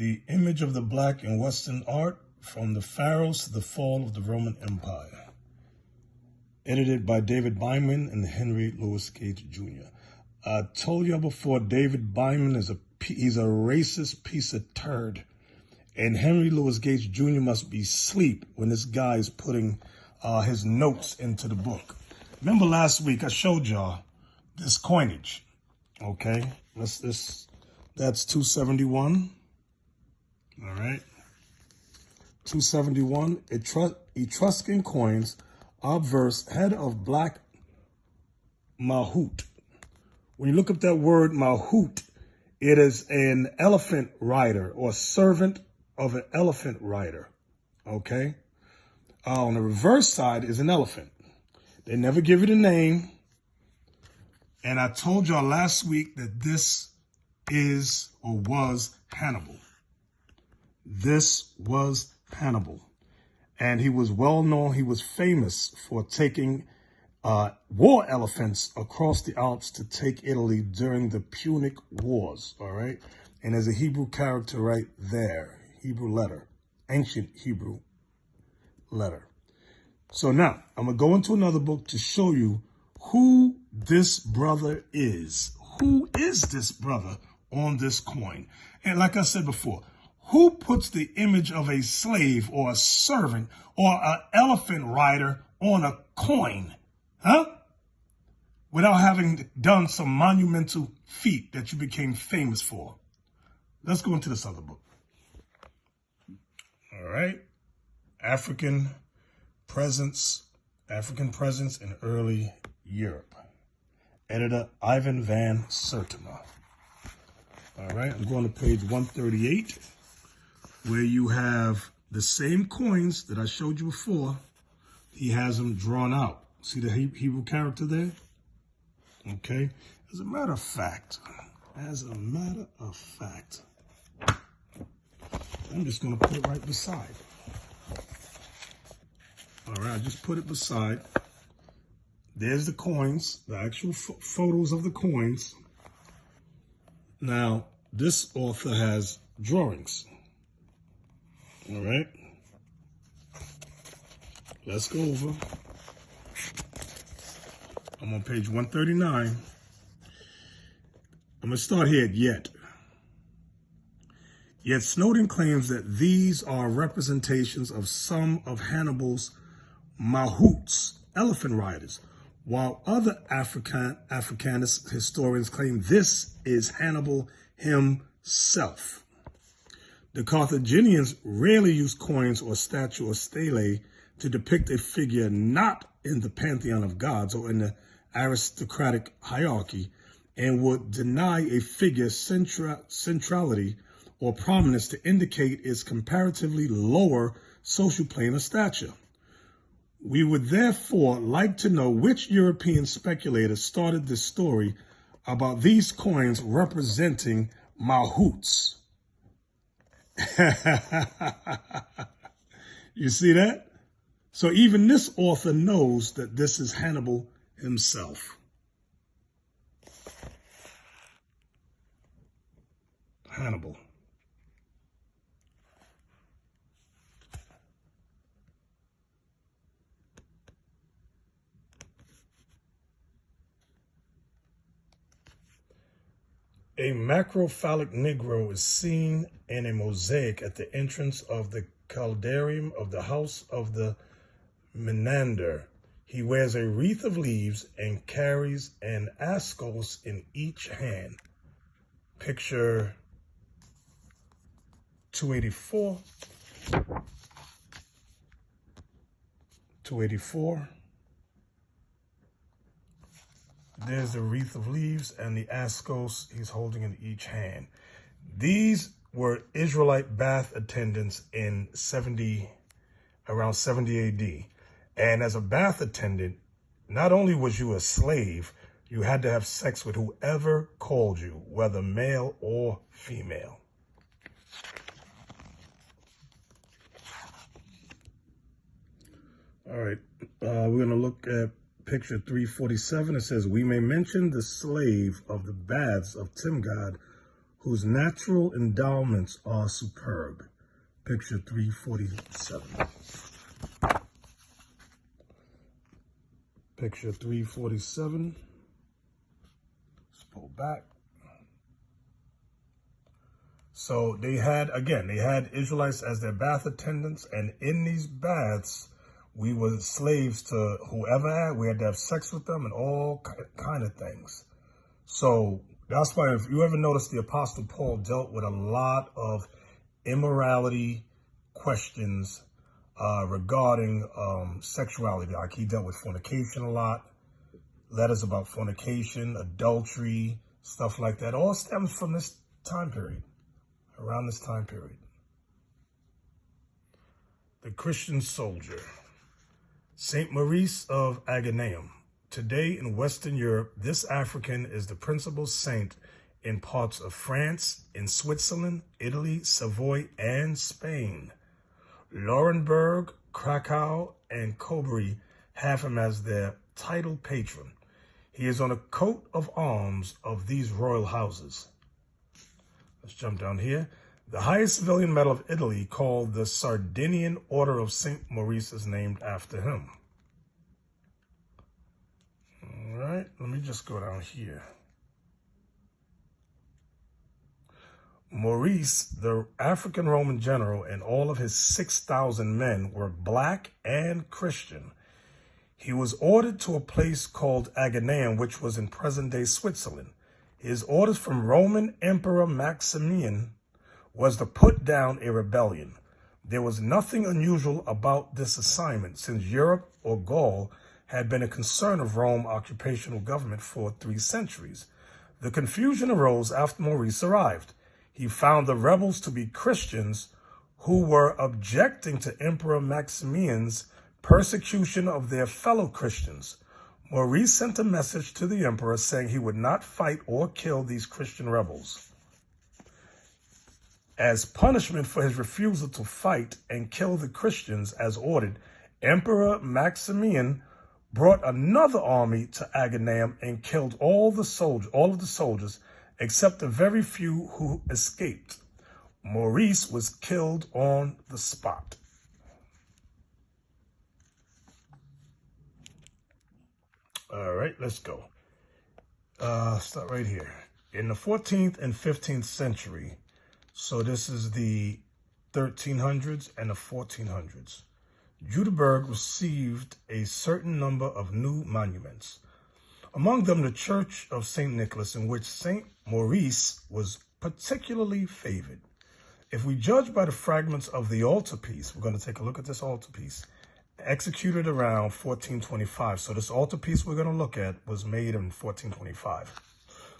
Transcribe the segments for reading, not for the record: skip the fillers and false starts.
The image of the black in Western art, from the pharaohs to the fall of the Roman Empire. Edited by David Byman and Henry Louis Gates Jr. I told you before, David Byman is he's a racist piece of turd. And Henry Louis Gates Jr. must be asleep when this guy is putting his notes into the book. Remember last week I showed y'all this coinage. Okay, that's 271. All right, 271 Etruscan coins, obverse head of black Mahout. When you look up that word Mahout, it is an elephant rider or servant of an elephant rider. Okay, on the reverse side is an elephant. They never give it a name. And I told y'all last week that this is or was Hannibal. This was Hannibal. And he was well known. He was famous for taking war elephants across the Alps to take Italy during the Punic Wars. All right. And there's a Hebrew character right there, Hebrew letter, ancient Hebrew letter. So now I'm going to go into another book to show you who this brother is. Who is this brother on this coin? And like I said before, who puts the image of a slave or a servant or an elephant rider on a coin? Huh? Without having done some monumental feat that you became famous for. Let's go into this other book. All right. African presence in early Europe. Editor Ivan van Sertima. All right. I'm going to page 138, where you have the same coins that I showed you before. He has them drawn out. See the Hebrew character there? Okay. As a matter of fact, I'm just going to put it right beside. All right, I just put it beside. There's the coins, the actual photos of the coins. Now, this author has drawings. All right. Let's go over. I'm on page 139. I'm going to start here at yet. Yet Snowden claims that these are representations of some of Hannibal's Mahouts, elephant riders, while other Africanist historians claim this is Hannibal himself. The Carthaginians rarely used coins or statue or stele to depict a figure not in the pantheon of gods or in the aristocratic hierarchy, and would deny a figure's centrality or prominence to indicate its comparatively lower social plane of stature. We would therefore like to know which European speculator started this story about these coins representing Mahouts. You see that? So even this author knows that this is Hannibal himself. Hannibal. A macrophalic Negro is seen in a mosaic at the entrance of the caldarium of the house of the Menander. He wears a wreath of leaves and carries an ascos in each hand. Picture 284. 284. There's the wreath of leaves and the ascos he's holding in each hand. These were Israelite bath attendants in around 70 AD. And as a bath attendant, not only was you a slave, you had to have sex with whoever called you, whether male or female. All right, we're going to look at picture 347. It says, we may mention the slave of the baths of Timgad, whose natural endowments are superb. Picture 347. Picture 347. Let's pull back. So they had Israelites as their bath attendants, and in these baths, we were slaves to whoever we had to have sex with them and all kind of things. So that's why if you ever notice, the Apostle Paul dealt with a lot of immorality questions regarding sexuality. Like he dealt with fornication a lot, letters about fornication, adultery, stuff like that. All stems from this time period, around this time period. The Christian soldier. Saint Maurice of Agnaum. Today in Western Europe, this African is the principal saint in parts of France, in Switzerland, Italy, Savoy, and Spain. Laurenburg, Krakow, and Coburg have him as their title patron. He is on a coat of arms of these royal houses. Let's jump down here. The highest civilian medal of Italy, called the Sardinian Order of Saint Maurice, is named after him. All right, let me just go down here. Maurice, the African Roman general, and all of his 6,000 men were black and Christian. He was ordered to a place called Agnaum, which was in present-day Switzerland. His orders from Roman Emperor Maximian was to put down a rebellion. There was nothing unusual about this assignment, since Europe or Gaul had been a concern of Rome occupational government for 3 centuries. The confusion arose after Maurice arrived. He found the rebels to be Christians who were objecting to Emperor Maximian's persecution of their fellow Christians. Maurice sent a message to the emperor saying he would not fight or kill these Christian rebels. As punishment for his refusal to fight and kill the Christians as ordered, Emperor Maximian brought another army to Agnaum and killed all of the soldiers except a very few who escaped. Maurice was killed on the spot. All right, let's go. Start right here. In the 14th and 15th century, so this is the 1300s and the 1400s, Judeberg received a certain number of new monuments. Among them, the Church of St. Nicholas, in which St. Maurice was particularly favored. If we judge by the fragments of the altarpiece, we're going to take a look at this altarpiece, executed around 1425. So this altarpiece we're going to look at was made in 1425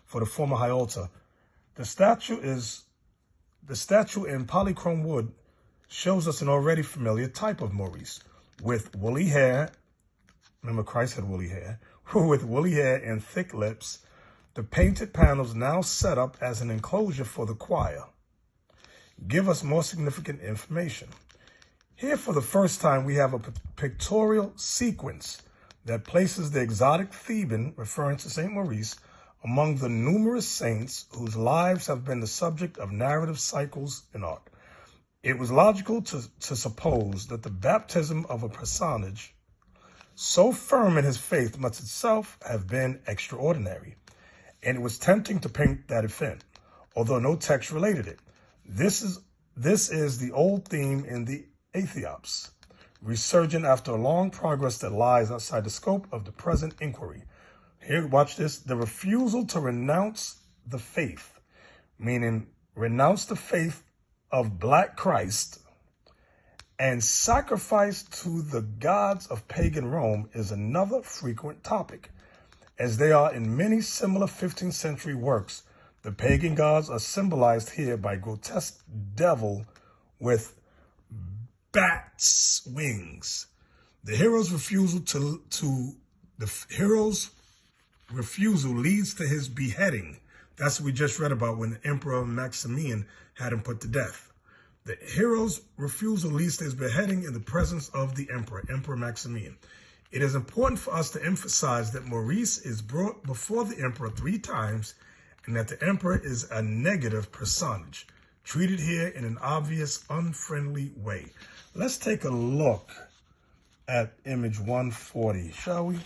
for the former high altar. The statue in polychrome wood shows us an already familiar type of Maurice with woolly hair. Remember, Christ had woolly hair. With woolly hair and thick lips. The painted panels now set up as an enclosure for the choir give us more significant information. Here, for the first time, we have a pictorial sequence that places the exotic Theban, referring to Saint Maurice, among the numerous saints whose lives have been the subject of narrative cycles in art. It was logical to suppose that the baptism of a personage so firm in his faith must itself have been extraordinary, and it was tempting to paint that event, although no text related it. This is the old theme in the Aethiops, resurgent after a long progress that lies outside the scope of the present inquiry. Here, watch this. The refusal to renounce the faith, meaning renounce the faith of Black Christ and sacrifice to the gods of pagan Rome, is another frequent topic. As they are in many similar 15th century works, the pagan gods are symbolized here by grotesque devil with bat's wings. The hero's refusal leads to his beheading. That's what we just read about when the Emperor Maximian had him put to death. The hero's refusal leads to his beheading in the presence of the emperor, Emperor Maximian. It is important for us to emphasize that Maurice is brought before the emperor 3 times and that the emperor is a negative personage, treated here in an obvious, unfriendly way. Let's take a look at image 140, shall we?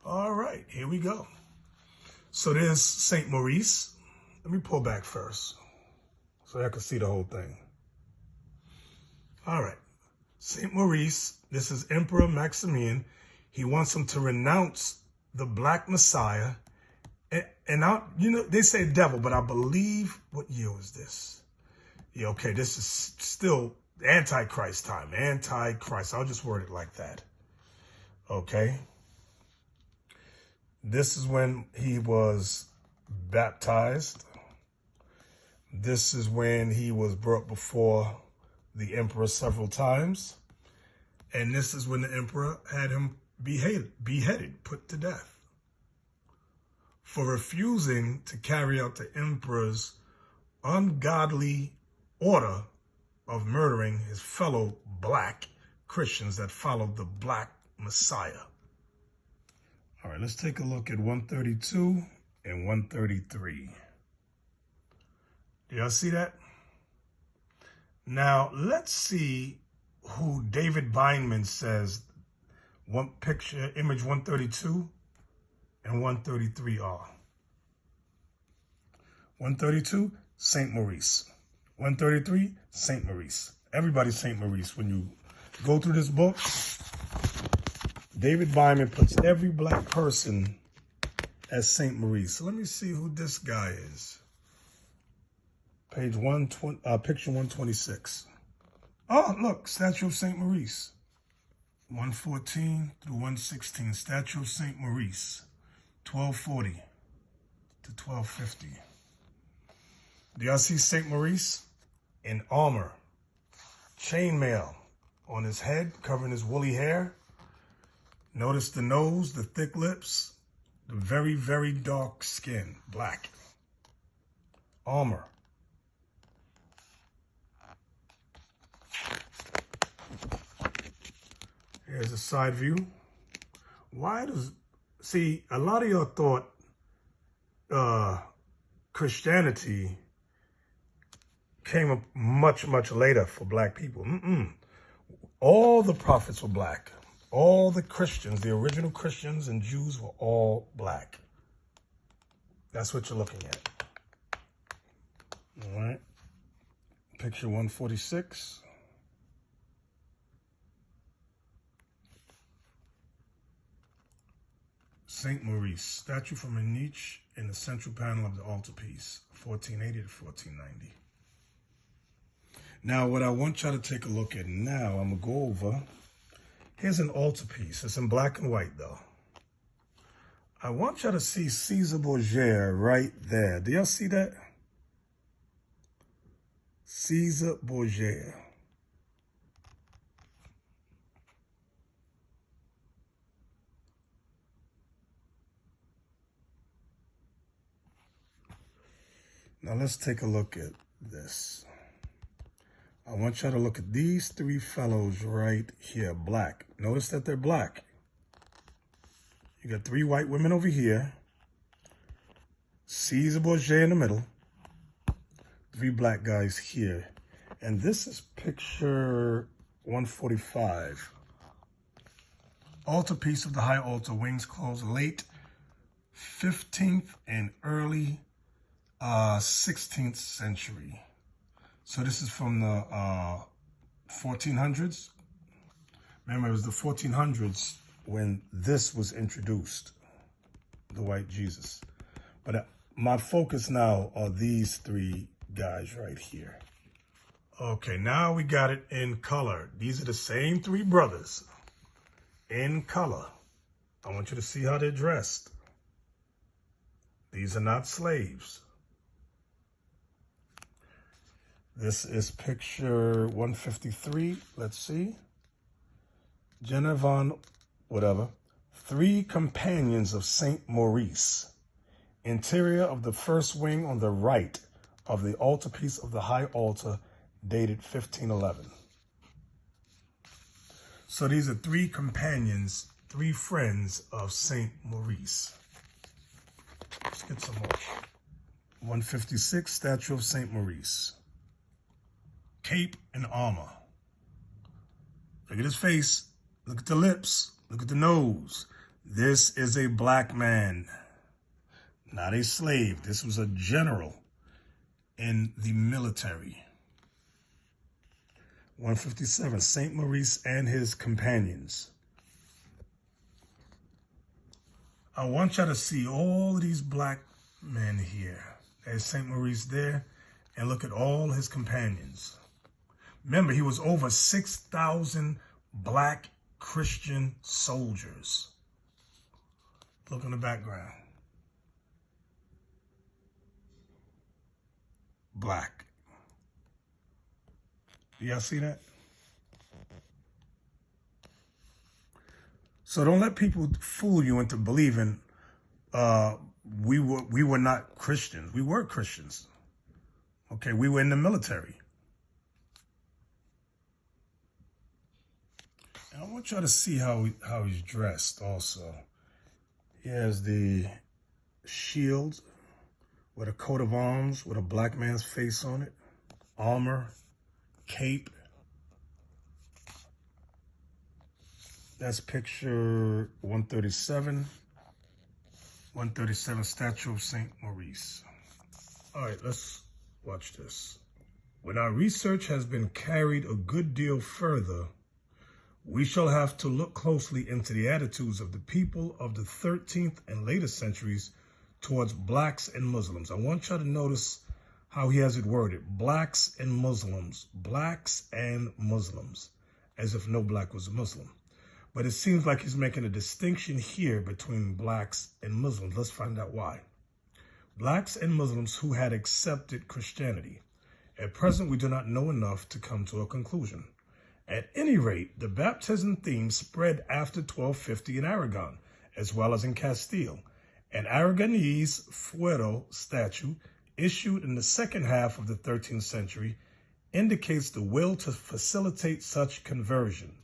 All right, here we go. So there's Saint Maurice. Let me pull back first so I can see the whole thing. All right, Saint Maurice, this is Emperor Maximian. He wants him to renounce the Black Messiah. And they say devil, but I believe, what year was this? Yeah, okay, this is still Antichrist time. Antichrist, I'll just word it like that. Okay. This is when he was baptized. This is when he was brought before the emperor several times. And this is when the emperor had him beheaded, put to death, for refusing to carry out the emperor's ungodly order of murdering his fellow black Christians that followed the Black Messiah. All right, let's take a look at 132 and 133. Do y'all see that? Now, let's see who David Bindman says image 132 and 133 are. 132, Saint Maurice. 133, Saint Maurice. Everybody's Saint Maurice. When you go through this book, David Bindman puts every black person as Saint Maurice. So let me see who this guy is. Page 120, picture 126. Oh, look, statue of Saint Maurice. 114 through 116, statue of Saint Maurice. 1240 to 1250. Do y'all see Saint Maurice in armor, chainmail on his head, covering his woolly hair? Notice the nose, the thick lips, the very, very dark skin, black. Armor. Here's a side view. See, a lot of y'all thought Christianity came up much, much later for black people. All the prophets were black. All the Christians, the original Christians and Jews, were all black. That's what you're looking at. All right. Picture 146. Saint Maurice, statue from a niche in the central panel of the altarpiece, 1480 to 1490. Now, what I want y'all to take a look at now, I'm going to go over. Here's an altarpiece. It's in black and white, though. I want y'all to see Caesar Borgia right there. Do y'all see that? Caesar Borgia. Now let's take a look at this. I want y'all to look at these three fellows right here, black. Notice that they're black. You got three white women over here. Caesar Borgia in the middle. Three black guys here. And this is picture 145. Altarpiece of the high altar, wings closed, late 15th and early 16th century. So this is from the 1400s. Remember, it was the 1400s when this was introduced, the white Jesus. But my focus now are these three guys right here. Okay, now we got it in color. These are the same three brothers in color. I want you to see how they're dressed. These are not slaves. This is picture 153. Let's see. Jenna von whatever. Three companions of Saint Maurice. Interior of the first wing on the right of the altarpiece of the high altar, dated 1511. So these are three companions, three friends of Saint Maurice. get some more. 156, statue of Saint Maurice. Cape and armor. Look at his face. Look at the lips. Look at the nose. This is a black man, not a slave. This was a general in the military. 157, Saint Maurice and his companions. I want y'all to see all of these black men here. There's Saint Maurice there, and look at all his companions. Remember, he was over 6,000 black Christian soldiers. Look in the background. Black. Do y'all see that? So don't let people fool you into believing we were not Christians. We were Christians. Okay, we were in the military. And I want y'all to see how he's dressed also. He has the shield with a coat of arms with a black man's face on it, armor, cape. That's picture 137. 137, statue of Saint Maurice. All right, let's watch this. When our research has been carried a good deal further, we shall have to look closely into the attitudes of the people of the 13th and later centuries towards blacks and Muslims. I want y'all to notice how he has it worded. Blacks and Muslims. Blacks and Muslims. As if no black was a Muslim. But it seems like he's making a distinction here between blacks and Muslims. Let's find out why. Blacks and Muslims who had accepted Christianity. At present, we do not know enough to come to a conclusion. At any rate, the baptism theme spread after 1250 in Aragon, as well as in Castile. An Aragonese fuero statue issued in the second half of the 13th century indicates the will to facilitate such conversion.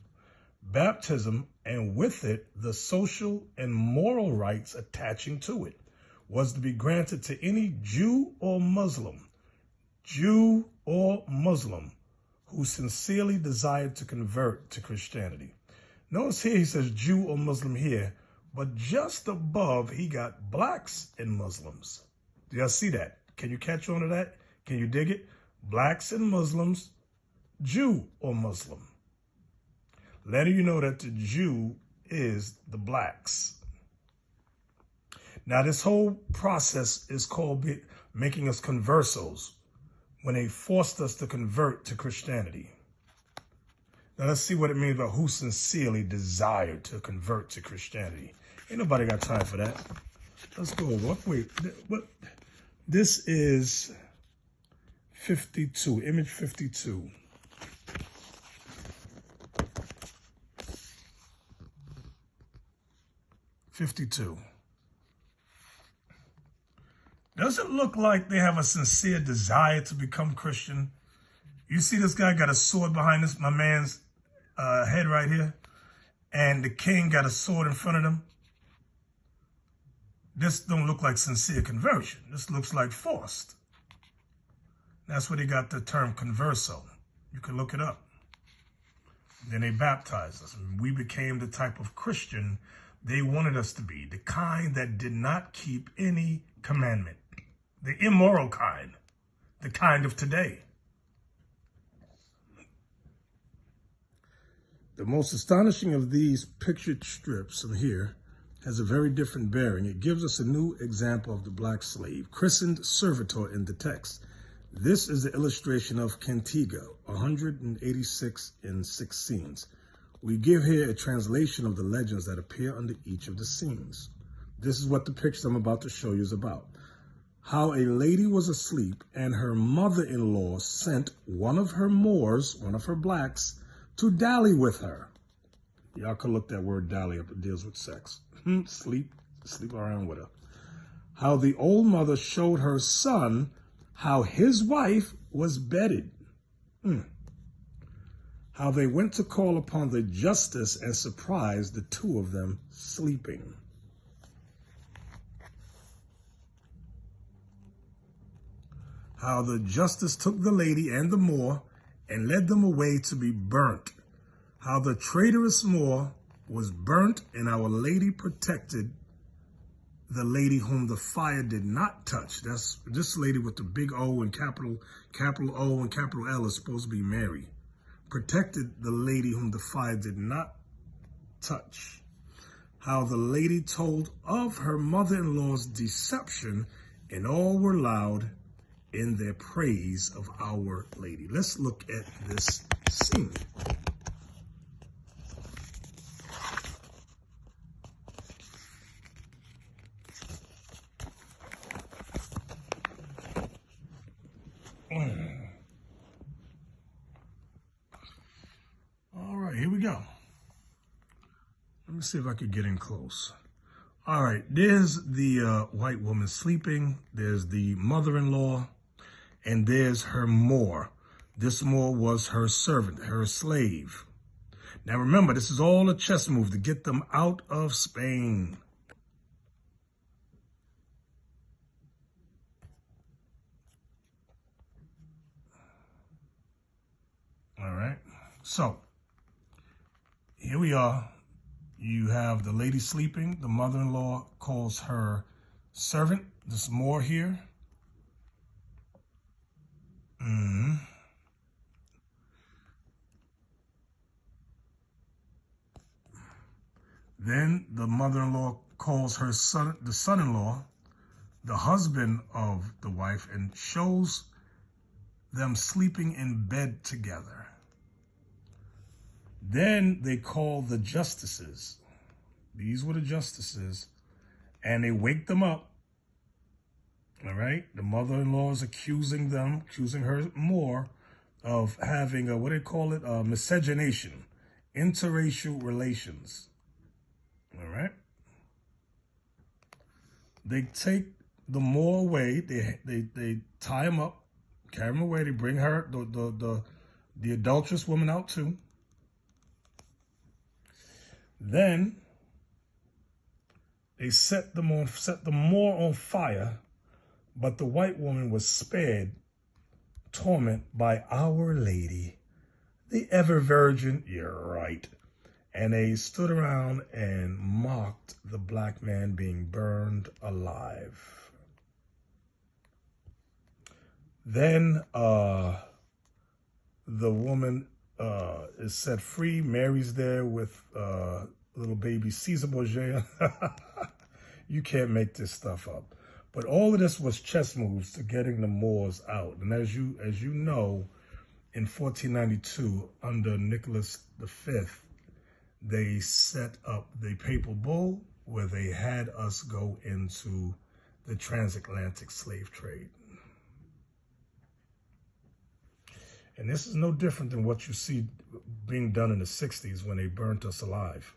Baptism, and with it, the social and moral rights attaching to it, was to be granted to any Jew or Muslim, who sincerely desired to convert to Christianity. Notice here he says Jew or Muslim here, but just above he got blacks and Muslims. Do y'all see that? Can you catch on to that? Can you dig it? Blacks and Muslims, Jew or Muslim. Letting you know that the Jew is the blacks. Now this whole process is called making us conversos, when they forced us to convert to Christianity. Now let's see what it means by who sincerely desired to convert to Christianity. Ain't nobody got time for that. Let's go. Wait, what? This is 52, image 52. Does it look like they have a sincere desire to become Christian? You see this guy got a sword behind my man's head right here, and the king got a sword in front of him. This don't look like sincere conversion. This looks like forced. That's where they got the term converso. You can look it up. Then they baptized us. We became the type of Christian they wanted us to be, the kind that did not keep any commandment, the immoral kind, the kind of today. The most astonishing of these pictured strips in here has a very different bearing. It gives us a new example of the black slave, christened servitor in the text. This is the illustration of Cantiga, 186 in 6 scenes. We give here a translation of the legends that appear under each of the scenes. This is what the picture I'm about to show you is about. How a lady was asleep and her mother-in-law sent one of her Moors, one of her blacks, to dally with her. Y'all can look that word dally up. It deals with sex. Sleep around with her. How the old mother showed her son how his wife was bedded. How they went to call upon the justice and surprised the two of them sleeping. how the justice took the lady and the Moor and led them away to be burnt, how the traitorous Moor was burnt, and Our Lady protected the lady whom the fire did not touch. That's this lady with the big O and capital O and capital L is supposed to be Mary. Protected the lady whom the fire did not touch. How the lady told of her mother-in-law's deception, and all were loud in their praise of Our Lady. Let's look at this scene. All right, here we go. Let me see if I could get in close. All right, there's the white woman sleeping. There's the mother-in-law, and there's her Moor. This Moor was her servant, her slave. Now remember, this is all a chess move to get them out of Spain. All right, so here we are. You have the lady sleeping. The mother-in-law calls her servant, this Moor here. Then the mother-in-law calls her son, the son-in-law, the husband of the wife, and shows them sleeping in bed together. Then they call the justices. These were the justices, and they wake them up. All right, the mother-in-law is accusing her Moor of having what they call it, miscegenation, interracial relations. All right. They take the Moor away. They tie him up, carry him away. They bring her, the adulterous woman, out too. Then they set the Moor on fire, but the white woman was spared torment by Our Lady, the ever virgin. You're right. And they stood around and mocked the black man being burned alive. Then the woman is set free. Mary's there with little baby Caesar Borgia. You can't make this stuff up. But all of this was chess moves to getting the Moors out. And as you know, in 1492, under Nicholas V, they set up the papal bull where they had us go into the transatlantic slave trade. And this is no different than what you see being done in the 60s when they burnt us alive.